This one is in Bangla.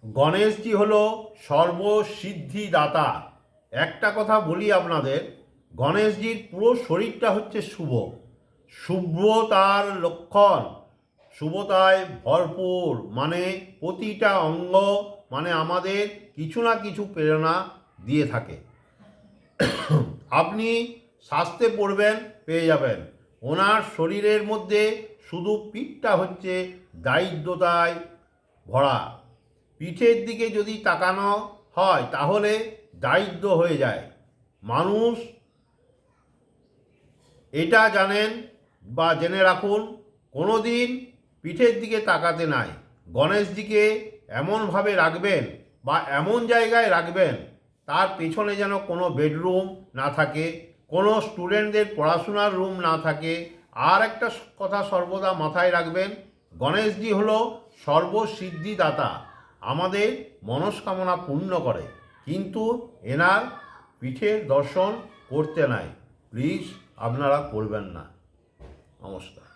গণেশজি হলো সর্বসিদ্ধিদাতা। একটা কথা বলি আপনাদের, গণেশজির পুরো শরীরটা হচ্ছে শুভ, শুভ্রতার লক্ষণ, শুভতায় ভরপুর, মানে প্রতিটা অঙ্গ মানে আমাদের কিছু না কিছু প্রেরণা দিয়ে থাকে। আপনি শাস্তে পড়বেন, পেয়ে যাবেন। ওনার শরীরের মধ্যে শুধু পিঠটা হচ্ছে দারিদ্রতায় ভরা। পিঠের দিকে যদি তাকানো হয় তাহলে দারিদ্র হয়ে যায়। মানুষ এটা জানেন বা জেনে রাখুন, কোনো দিন পিঠের দিকে তাকাতে নাই। গণেশজিকে এমনভাবে রাখবেন বা এমন জায়গায় রাখবেন তার পেছনে যেন কোনো বেডরুম না থাকে, কোনো স্টুডেন্টদের পড়াশোনার রুম না থাকে। আর একটা কথা সর্বদা মাথায় রাখবেন, গণেশজি হলো সর্বসিদ্ধিদাতা, আমাদের মনস্কামনা পূর্ণ করে, কিন্তু এনার পিঠের দর্শন করতে নাই। প্লিজ আপনারা করবেন না। নমস্কার।